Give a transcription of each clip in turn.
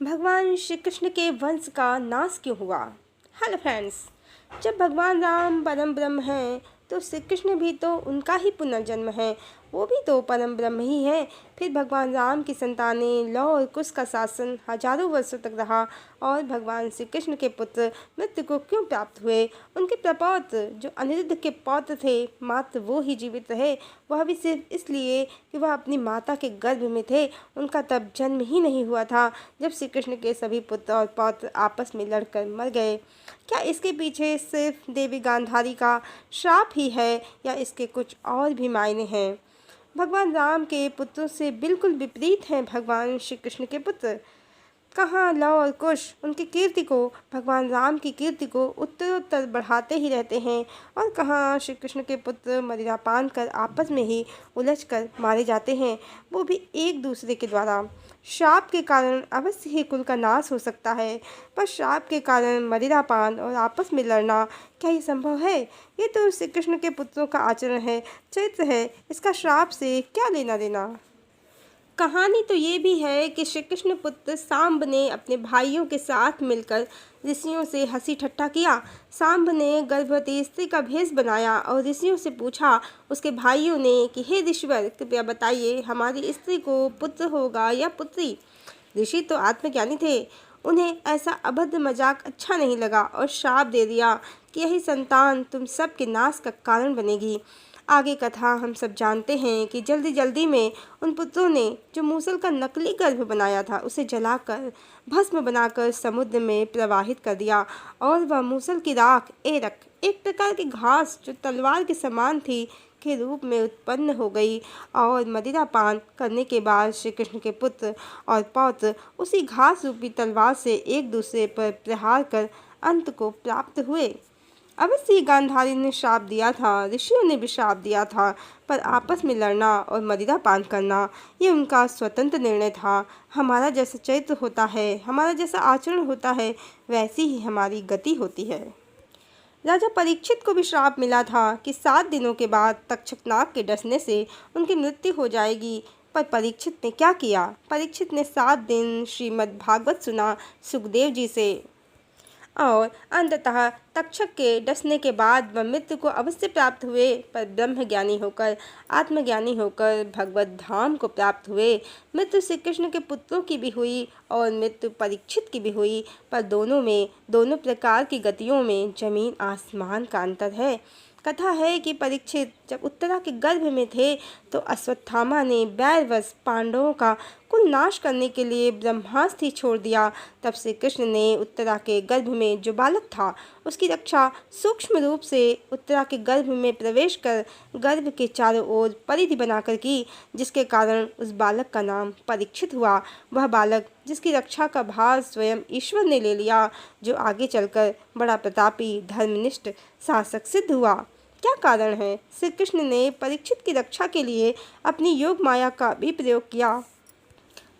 भगवान श्री कृष्ण के वंश का नाश क्यों हुआ। हेलो फ्रेंड्स, जब भगवान राम परम ब्रह्म हैं तो श्री कृष्ण भी तो उनका ही पुनर्जन्म है, वो भी तो परम ब्रह्म ही है। फिर भगवान राम की संतानें लौ और कुश का शासन हजारों वर्षों तक रहा और भगवान श्री कृष्ण के पुत्र मृत्यु को क्यों प्राप्त हुए। उनके प्रपौत्र जो अनिरुद्ध के पौत्र थे, मात्र वो ही जीवित रहे, वह भी सिर्फ इसलिए कि वह अपनी माता के गर्भ में थे। उनका तब जन्म ही नहीं हुआ था जब श्री कृष्ण के सभी पुत्र और पौत्र आपस में लड़कर मर गए। क्या इसके पीछे सिर्फ देवी गांधारी का श्राप ही है या इसके कुछ और भी मायने हैं। भगवान राम के पुत्रों से बिल्कुल विपरीत हैं भगवान श्री कृष्ण के पुत्र। कहाँ लव और कुश उनकी कीर्ति को, भगवान राम की कीर्ति को उत्तरोत्तर बढ़ाते ही रहते हैं, और कहाँ श्री कृष्ण के पुत्र मदिरा पान कर आपस में ही उलझकर मारे जाते हैं, वो भी एक दूसरे के द्वारा। श्राप के कारण अवश्य ही कुल का नाश हो सकता है, पर श्राप के कारण मदिरा पान और आपस में लड़ना क्या ये संभव है। ये तो श्री कृष्ण के पुत्रों का आचरण है, चरित्र है, इसका श्राप से क्या लेना देना। कहानी तो ये भी है कि श्री कृष्ण पुत्र सांब ने अपने भाइयों के साथ मिलकर ऋषियों से हंसी ठट्ठा किया। सांब ने गर्भवती स्त्री का भेष बनाया और ऋषियों से पूछा। उसके भाइयों ने कि हे ऋषिवर, कृपया बताइए हमारी स्त्री को पुत्र होगा या पुत्री। ऋषि तो आत्मज्ञानी थे, उन्हें ऐसा अभद्र मजाक अच्छा नहीं लगा और श्राप दे दिया कि यही संतान तुम सब के नाश का कारण बनेगी। आगे कथा हम सब जानते हैं कि जल्दी जल्दी में उन पुत्रों ने जो मूसल का नकली गर्भ बनाया था उसे जलाकर भस्म बनाकर समुद्र में प्रवाहित कर दिया, और वह मूसल की राख एरक, एक प्रकार की घास जो तलवार के समान थी, के रूप में उत्पन्न हो गई। और मदिरा पान करने के बाद श्री कृष्ण के पुत्र और पौत्र उसी घास रूपी तलवार से एक दूसरे पर प्रहार कर अंत को प्राप्त हुए। अवश्य गांधारी ने श्राप दिया था, ऋषियों ने भी श्राप दिया था, पर आपस में लड़ना और मदिरा पान करना ये उनका स्वतंत्र निर्णय था। हमारा जैसा चरित्र होता है, हमारा जैसा आचरण होता है, वैसी ही हमारी गति होती है। राजा परीक्षित को भी श्राप मिला था कि 7 दिनों के बाद तक्षक नाग के डसने से उनकी मृत्यु हो जाएगी, पर परीक्षित ने क्या किया। परीक्षित ने 7 दिन श्रीमद् भागवत सुना सुखदेव जी से, और अंततः तक्षक के डसने के बाद वह मृत्यु को अवश्य प्राप्त हुए, पर ब्रह्मज्ञानी होकर, आत्मज्ञानी होकर भगवत धाम को प्राप्त हुए। मृत्यु श्री कृष्ण के पुत्रों की भी हुई और मृत्यु परीक्षित की भी हुई, पर दोनों में, दोनों प्रकार की गतियों में जमीन आसमान का अंतर है। कथा है कि परीक्षित जब उत्तरा के गर्भ में थे तो अश्वत्थामा ने बैरवश पांडवों का कुल नाश करने के लिए ब्रह्मास्त्र ही छोड़ दिया। तब श्री कृष्ण ने उत्तरा के गर्भ में जो बालक था उसकी रक्षा सूक्ष्म रूप से उत्तरा के गर्भ में प्रवेश कर गर्भ के चारों ओर परिधि बनाकर की, जिसके कारण उस बालक का नाम परीक्षित हुआ। वह बालक जिसकी रक्षा का भार स्वयं ईश्वर ने ले लिया, जो आगे चलकर बड़ा प्रतापी धर्मनिष्ठ शासक सिद्ध हुआ। क्या कारण है श्री कृष्ण ने परीक्षित की रक्षा के लिए अपनी योग माया का भी प्रयोग किया,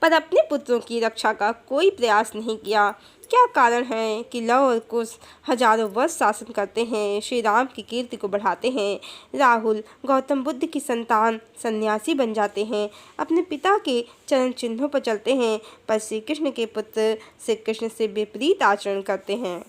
पर अपने पुत्रों की रक्षा का कोई प्रयास नहीं किया। क्या कारण है कि लव और कुश हजारों वर्ष शासन करते हैं, श्री राम की कीर्ति को बढ़ाते हैं। राहुल गौतम बुद्ध की संतान सन्यासी बन जाते हैं, अपने पिता के चरण चिन्हों पर चलते हैं, पर श्री कृष्ण के पुत्र श्री कृष्ण से विपरीत आचरण करते हैं।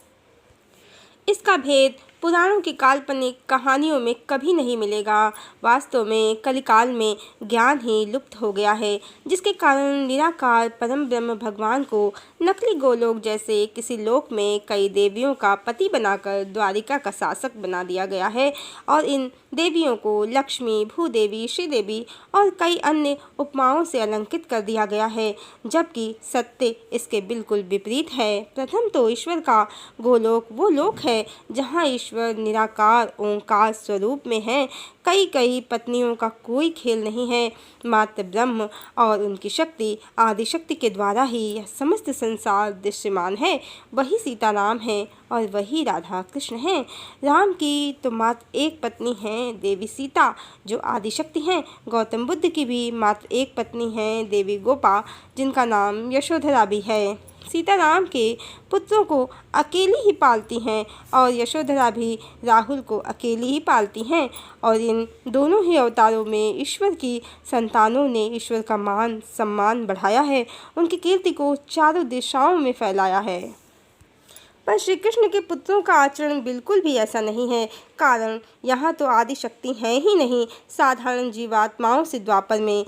इसका भेद पुराणों की काल्पनिक कहानियों में कभी नहीं मिलेगा। वास्तव में कलिकाल में ज्ञान ही लुप्त हो गया है, जिसके कारण निराकार परम ब्रह्म भगवान को नकली गोलोक जैसे किसी लोक में कई देवियों का पति बनाकर द्वारिका का शासक बना दिया गया है, और इन देवियों को लक्ष्मी, भूदेवी, श्रीदेवी और कई अन्य उपमाओं से अलंकित कर दिया गया है, जबकि सत्य इसके बिल्कुल विपरीत है। प्रथम तो ईश्वर का गोलोक वो लोक है जहाँ ईश्वर निराकार ओंकार स्वरूप में है। कई कई पत्नियों का कोई खेल नहीं है, मात्र ब्रह्म और उनकी शक्ति आदिशक्ति के द्वारा ही यह समस्त संसार दृश्यमान है। वही सीताराम है और वही राधा कृष्ण हैं। राम की तो मात्र एक पत्नी है, देवी सीता, जो आदिशक्ति हैं। गौतम बुद्ध की भी मात्र एक पत्नी है, देवी गोपा, जिनका नाम यशोधरा भी है। सीताराम के पुत्रों को अकेली ही पालती हैं और यशोधरा भी राहुल को अकेली ही पालती हैं। और इन दोनों ही अवतारों में ईश्वर की संतानों ने ईश्वर का मान सम्मान बढ़ाया है, उनकी कीर्ति को चारों दिशाओं में फैलाया है। पर श्री कृष्ण के पुत्रों का आचरण बिल्कुल भी ऐसा नहीं है, कारण यहाँ तो आदि शक्ति है ही नहीं, साधारण जीवात्माओं से द्वापर में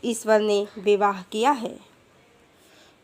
ईश्वर ने विवाह किया है।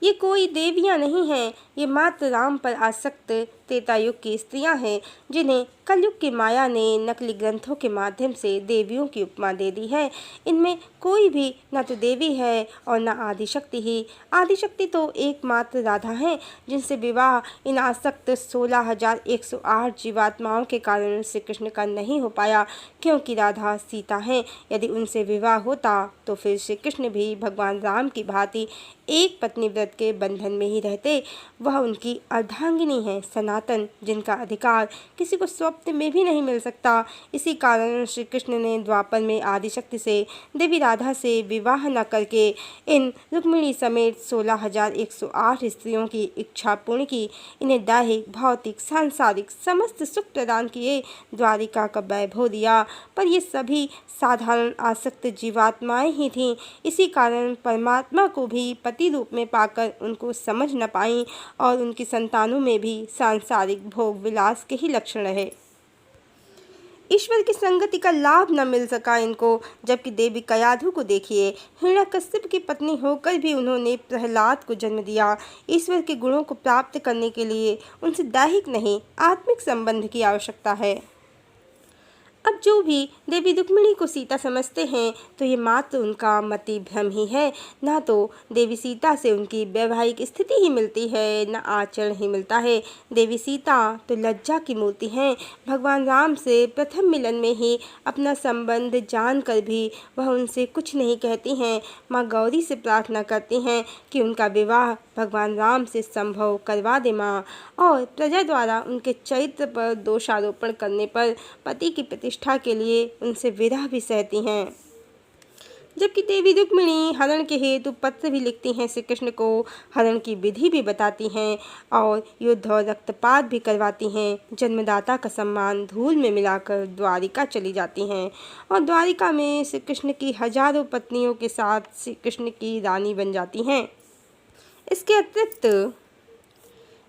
ये कोई देवियाँ नहीं हैं, ये मात्र राम पर आसक्त त्रेता युग की स्त्रियाँ हैं, जिन्हें कलयुग की माया ने नकली ग्रंथों के माध्यम से देवियों की उपमा दे दी है। इनमें कोई भी न तो देवी है और न आदिशक्ति ही। आदिशक्ति तो एकमात्र राधा है, जिनसे विवाह इन आसक्त 16,108 जीवात्माओं के कारण श्री कृष्ण का नहीं हो पाया, क्योंकि राधा सीता हैं। यदि उनसे विवाह होता तो फिर श्री कृष्ण भी भगवान राम की भांति एक पत्नी व्रत के बंधन में ही रहते। वह उनकी अर्धांगिनी है, सनातन, जिनका अधिकार किसी को स्वप्न में भी नहीं मिल सकता। इसी कारण श्री कृष्ण ने द्वापर में आदिशक्ति से देवी राधा से विवाह न करके इन रुक्मिणी समेत 16,108 स्त्रियों की इच्छा पूर्ण की। इन्हें दैहिक, भौतिक, सांसारिक समस्त सुख प्रदान किए, द्वारिका का वैभव दिया। पर ये सभी साधारण आसक्त जीवात्माएं ही थीं। इसी कारण परमात्मा को भी पति रूप में पाकर उनको समझ न पाईं और उनकी संतानों में भी सांसारिक भोग विलास के ही लक्षण रहे। ईश्वर की संगति का लाभ न मिल सका इनको। जबकि देवी कयाधु को देखिए, हिरण्यकश्यप की पत्नी होकर भी उन्होंने प्रहलाद को जन्म दिया। ईश्वर के गुणों को प्राप्त करने के लिए उनसे दैहिक नहीं, आत्मिक संबंध की आवश्यकता है। अब जो भी देवी रुक्मिणी को सीता समझते हैं तो ये मात्र उनका मति भ्रम ही है। ना तो देवी सीता से उनकी वैवाहिक स्थिति ही मिलती है, न आचरण ही मिलता है। देवी सीता तो लज्जा की मूर्ति हैं। भगवान राम से प्रथम मिलन में ही अपना संबंध जानकर भी वह उनसे कुछ नहीं कहती हैं। माँ गौरी से प्रार्थना करती हैं कि उनका विवाह भगवान राम से संभव करवा दे माँ, और प्रजा द्वारा उनके चरित्र पर दोषारोपण करने पर पति की प्रतिष्ठा के लिए उनसे विरह भी सहती हैं। जबकि देवी रुक्मिणी हरण के हेतु पत्र भी लिखती हैं, श्री कृष्ण को हरण की विधि भी बताती हैं और युद्ध और रक्तपात भी करवाती हैं। जन्मदाता का सम्मान धूल में मिलाकर द्वारिका चली जाती हैं और द्वारिका में श्री कृष्ण की हजारों पत्नियों के साथ श्री कृष्ण की रानी बन जाती हैं। इसके अतिरिक्त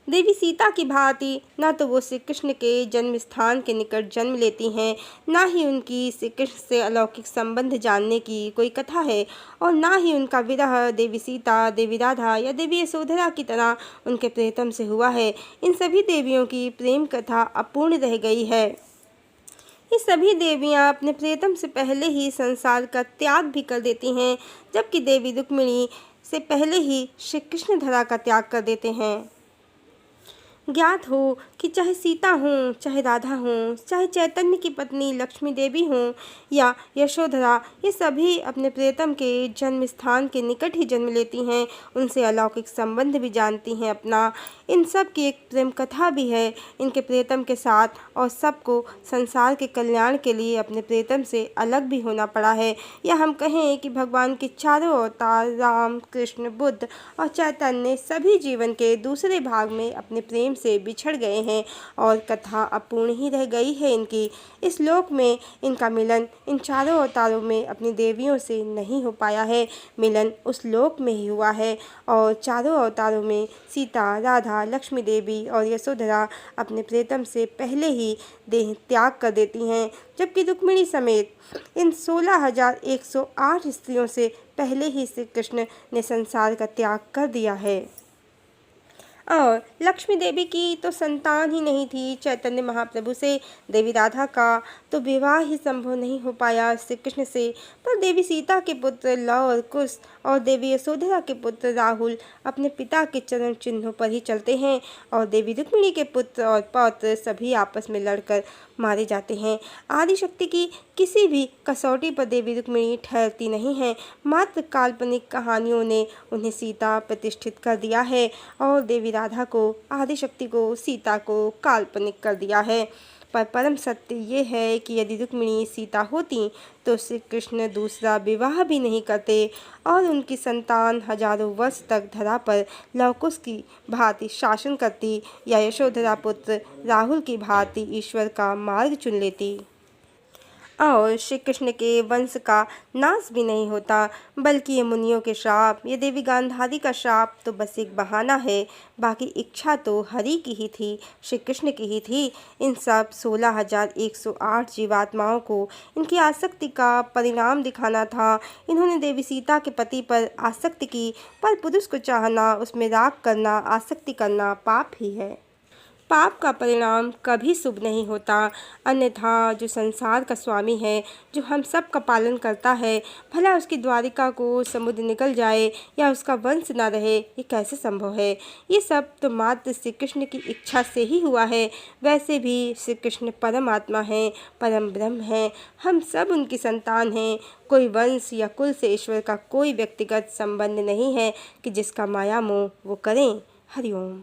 देवी सीता की भांति न तो वो श्री कृष्ण के जन्म स्थान के निकट जन्म लेती हैं, ना ही उनकी श्री कृष्ण से अलौकिक संबंध जानने की कोई कथा है, और ना ही उनका विरह देवी सीता, देवी राधा या देवी यशोधरा की तरह उनके प्रियतम से हुआ है। इन सभी देवियों की प्रेम कथा अपूर्ण रह गई है। ये सभी देवियाँ अपने प्रियतम से पहले ही संसार का त्याग भी कर देती हैं, जबकि देवी रुक्मिणी से पहले ही श्री कृष्ण धरा का त्याग कर देते हैं। ज्ञात हो कि चाहे सीता हों, चाहे राधा हों, चाहे चैतन्य की पत्नी लक्ष्मी देवी हों या यशोधरा, ये सभी अपने प्रियतम के जन्म स्थान के निकट ही जन्म लेती हैं, उनसे अलौकिक संबंध भी जानती हैं अपना। इन सब की एक प्रेम कथा भी है इनके प्रियतम के साथ, और सबको संसार के कल्याण के लिए अपने प्रियतम से अलग भी होना पड़ा है। या हम कहें कि भगवान के चारों अवतार राम, कृष्ण, बुद्ध और चैतन्य सभी जीवन के दूसरे भाग में अपने प्रेम से बिछड़ गए हैं और कथा अपूर्ण ही रह गई है इनकी। इस लोक में इनका मिलन इन चारों अवतारों में अपनी देवियों से नहीं हो पाया है, मिलन उस लोक में ही हुआ है। और चारों अवतारों में सीता, राधा, लक्ष्मी देवी और यशोधरा अपने प्रियतम से पहले ही देह त्याग कर देती हैं, जबकि रुक्मिणी समेत इन 16,108 स्त्रियों से पहले ही श्री कृष्ण ने संसार का त्याग कर दिया है। और लक्ष्मी देवी की तो संतान ही नहीं थी चैतन्य महाप्रभु से। देवी राधा का तो विवाह ही संभव नहीं हो पाया श्री कृष्ण से। पर देवी सीता के पुत्र लव और कुश और देवी यशोधरा के पुत्र राहुल अपने पिता के चरण चिन्हों पर ही चलते हैं, और देवी रुक्मिणी के पुत्र और पौत्र सभी आपस में लड़कर मारे जाते हैं। आदिशक्ति की किसी भी कसौटी पर देवी रुक्मिणी ठहरती नहीं है, मात्र काल्पनिक कहानियों ने उन्हें सीता प्रतिष्ठित कर दिया है और देवी राधा को, आदिशक्ति को, सीता को काल्पनिक कर दिया है। पर परम सत्य ये है कि यदि रुक्मिणी सीता होती तो श्री कृष्ण दूसरा विवाह भी नहीं करते और उनकी संतान हजारों वर्ष तक धरा पर लवकुश की भांति शासन करती या यशोधरा पुत्र राहुल की भांति ईश्वर का मार्ग चुन लेती और श्री कृष्ण के वंश का नाश भी नहीं होता, बल्कि ये मुनियों के श्राप, ये देवी गांधारी का श्राप तो बस एक बहाना है। बाकी इच्छा तो हरि की ही थी, श्री कृष्ण की ही थी। इन सब 16,108 जीवात्माओं को इनकी आसक्ति का परिणाम दिखाना था। इन्होंने देवी सीता के पति पर आसक्ति की, पर पुरुष को चाहना, उसमें राग करना, आसक्ति करना पाप ही है। पाप का परिणाम कभी शुभ नहीं होता। अन्यथा जो संसार का स्वामी है, जो हम सब का पालन करता है, भला उसकी द्वारिका को समुद्र निकल जाए या उसका वंश न रहे, ये कैसे संभव है? ये सब तो मात्र श्री कृष्ण की इच्छा से ही हुआ है। वैसे भी श्री कृष्ण परमात्मा हैं, परम ब्रह्म हैं, हम सब उनकी संतान हैं। कोई वंश या कुल से ईश्वर का कोई व्यक्तिगत संबंध नहीं है कि जिसका माया मोह वो करें। हरिओम।